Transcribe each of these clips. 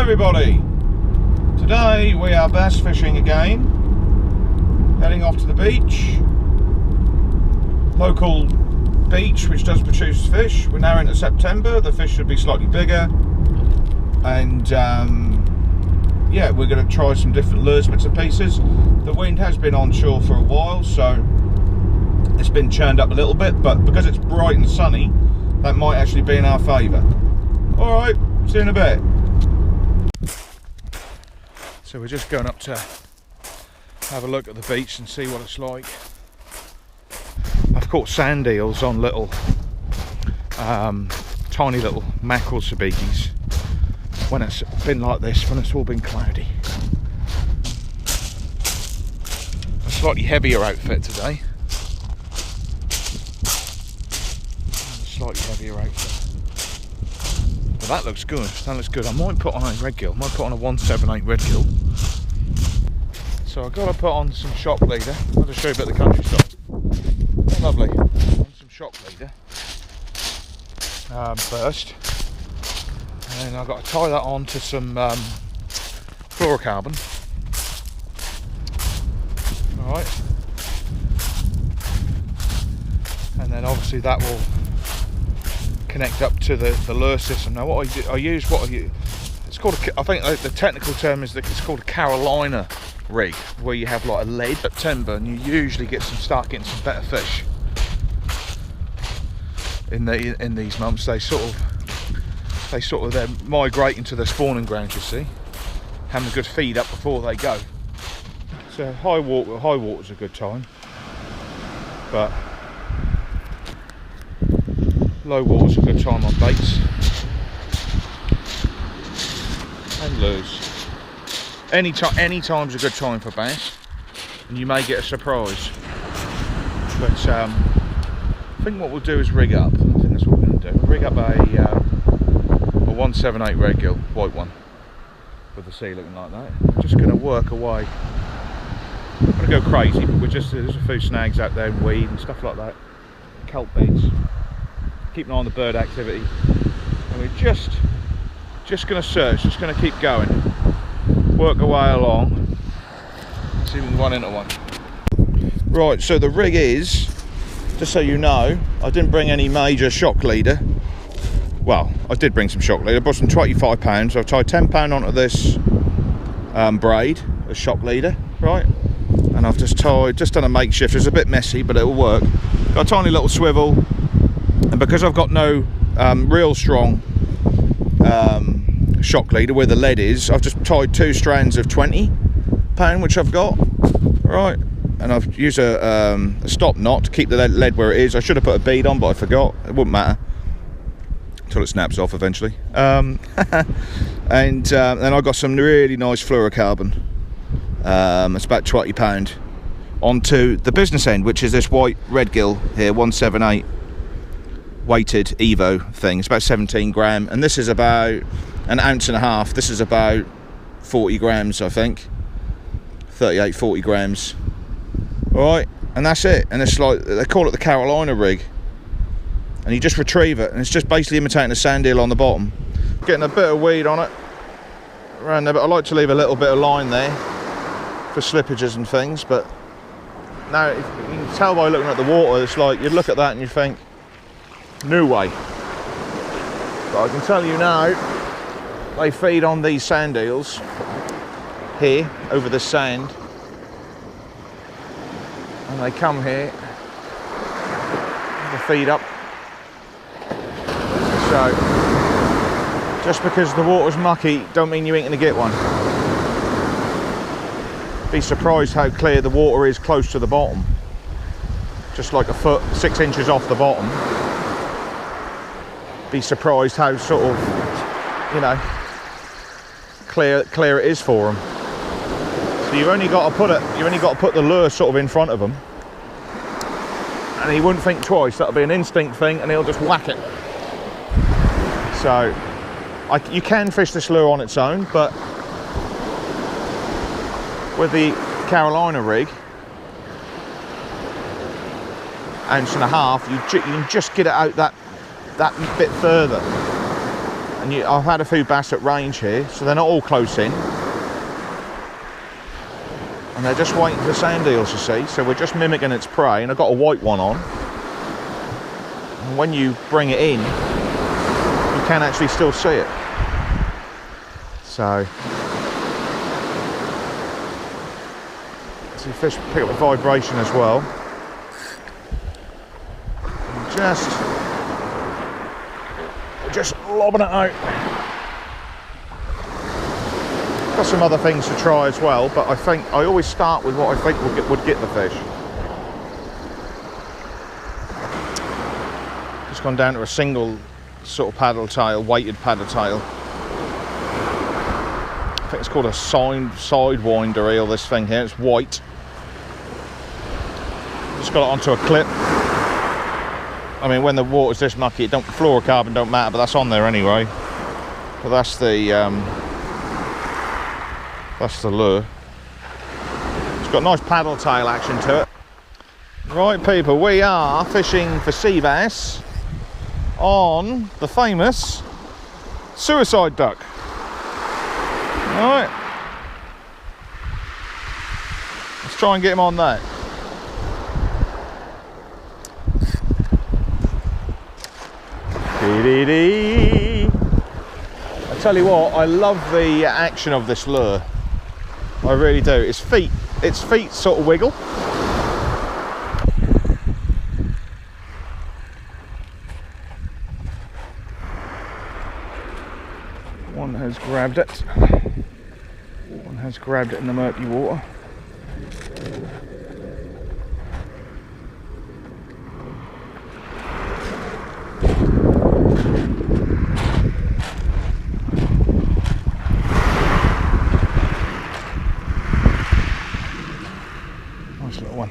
everybody, today we are bass fishing again, heading off to the beach, local beach which does produce fish. We're now into September, the fish should be slightly bigger, and yeah, we're going to try some different lures, bits and pieces. The wind has been onshore for a while, so it's been churned up a little bit, but because it's bright and sunny, that might actually be in our favour. Alright, see you in a bit. So we're just going up to have a look at the beach and see what it's like. I've caught sand eels on little tiny little mackerel sabikis when it's been like this, when it's all been cloudy. A slightly heavier outfit today. A slightly heavier outfit. But that looks good. That looks good. I might put on a red gill. I might put on a 178 red gill. So I've got to put on some shock leader. I'll just show you a bit of the countryside. Oh, lovely. On some shock leader first. And then I've got to tie that on to some fluorocarbon. Alright. And then obviously that will connect up to the lure system. Now what I use, it's called I think the technical term is that it's called a Carolina rig, where you have like a lead September, and you usually start getting some better fish in these months. They're migrating to their spawning grounds, you see, having a good feed up before they go. So high water's a good time, but low water's a good time on baits and lures. Any time's a good time for bass, and you may get a surprise. But I think what we'll do is rig up. I think that's what we're going to do. We'll rig up a 178 red gill, white one, with the sea looking like that. We're just going to work away. I'm not going to go crazy, but there's a few snags out there and weed and stuff like that. Kelp beads. Keep an eye on the bird activity, and we're just going to search, just going to keep going, work away along, see if we can run into one. Right, so the rig is, just so you know, I didn't bring any major shock leader. Well, I did bring some shock leader. I brought some 25 pounds. I've tied 10 pound onto this braid, a shock leader, right? And I've just done a makeshift. It's a bit messy, but it'll work. Got a tiny little swivel. And because I've got no real strong shock leader where the lead is, I've just tied 2 strands of 20 pound, which I've got, right? And I've used a stop knot to keep the lead where it is. I should have put a bead on, but I forgot. It wouldn't matter until it snaps off eventually. And then I got some really nice fluorocarbon. It's about 20 pound onto the business end, which is this white red gill here, 178. Weighted Evo thing. It's about 17 gram, and this is about an ounce and a half. This is about 40 grams, I think. 38-40 grams. Alright, and that's it. And it's like, they call it the Carolina rig, and you just retrieve it, and it's just basically imitating a sand eel on the bottom. Getting a bit of weed on it around there, but I like to leave a little bit of line there for slippages and things. But now, if you can tell by looking at the water, it's like you'd look at that and you think, new way. But I can tell you now, they feed on these sand eels here over the sand, and they come here to feed up. So just because the water's mucky don't mean you ain't gonna get one. Be surprised how clear the water is close to the bottom, just like a foot, 6 inches off the bottom. Be surprised how sort of, you know, clear it is for them. So you've only got to put the lure sort of in front of them, and he wouldn't think twice. That'll be an instinct thing, and he'll just whack it. So you can fish this lure on its own, but with the Carolina rig, ounce and a half, you can just get it out that bit further, And I've had a few bass at range here, so they're not all close in. And they're just waiting for sand eels, you see. So we're just mimicking its prey, and I've got a white one on. And when you bring it in, you can actually still see it. So, see fish pick up the vibration as well. And just lobbing it out. Got some other things to try as well, but I think I always start with what I think would get the fish. Just gone down to a single sort of paddle tail, weighted paddle tail. I think it's called a sidewinder eel, this thing here. It's white. Just got it onto a clip. I mean, when the water's this mucky, fluorocarbon don't matter, but that's on there anyway. But that's the lure. It's got nice paddle tail action to it. Right, people, we are fishing for sea bass on the famous suicide duck. Alright, let's try and get him on that. Dee-dee-dee. I tell you what, I love the action of this lure. I really do. Its feet sort of wiggle. One has grabbed it. One has grabbed it in the murky water. Nice little one.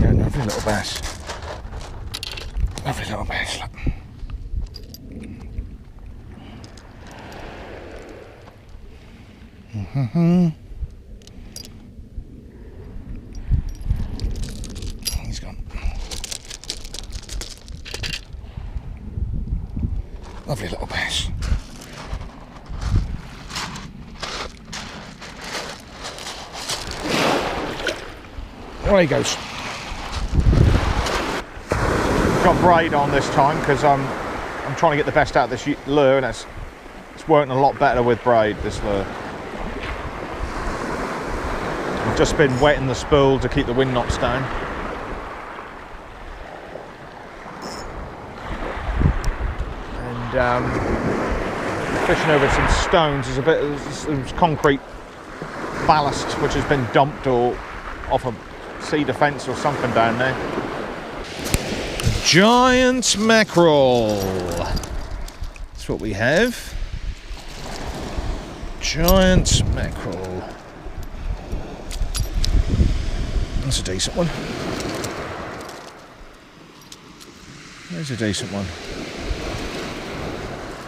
Yeah, lovely little bass. Lovely little bass, look. He's gone. Lovely little bass. There he goes. Got braid on this time because I'm trying to get the best out of this lure, and it's working a lot better with braid, this lure. I've just been wetting the spool to keep the wind knots down. And fishing over some stones. There's a bit of concrete ballast which has been dumped or off a sea defence or something down there. Giant mackerel. That's what we have. Giant mackerel. That's a decent one. There's a decent one.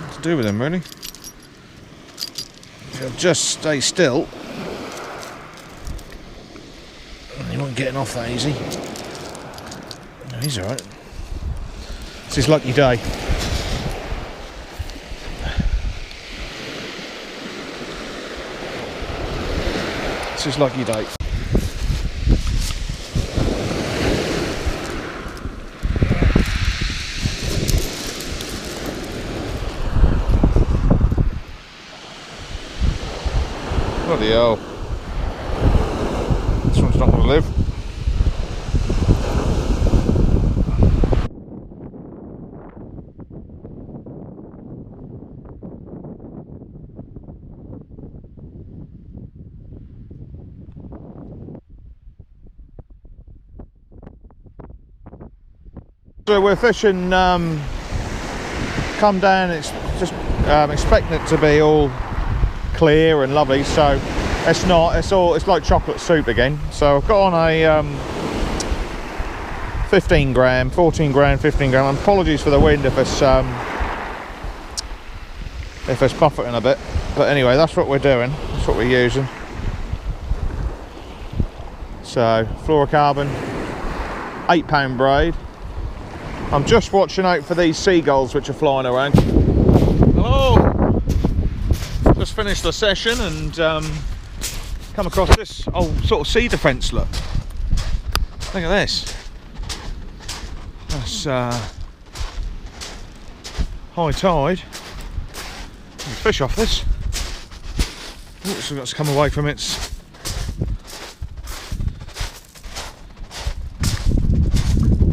What to do with him, really? He'll just stay still. He won't get off that easy. No, he's alright. It's his lucky day. It's his lucky day. Bloody hell. This one's not going to live. So we're fishing, come down, it's just expecting it to be all clear and lovely, so it's not, it's like chocolate soup again. So I've got on a 15 gram, 14 gram, 15 gram. Apologies for the wind if it's buffeting a bit, but anyway, that's what we're doing, that's what we're using. So fluorocarbon, £8 braid. I'm just watching out for these seagulls which are flying around. Hello! Just finished the session and come across this old sort of sea defence look. Look at this. That's high tide. Fish off this. Ooh, so got to come away from its.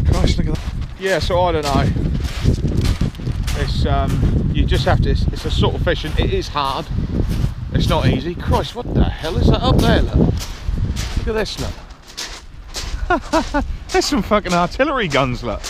Christ, look at that. Yeah, so I don't know. It's you just have to. It's a sort of fishing. It is hard. It's not easy. Christ, what the hell is that up there? Look. Look at this, look. There's some fucking artillery guns, look.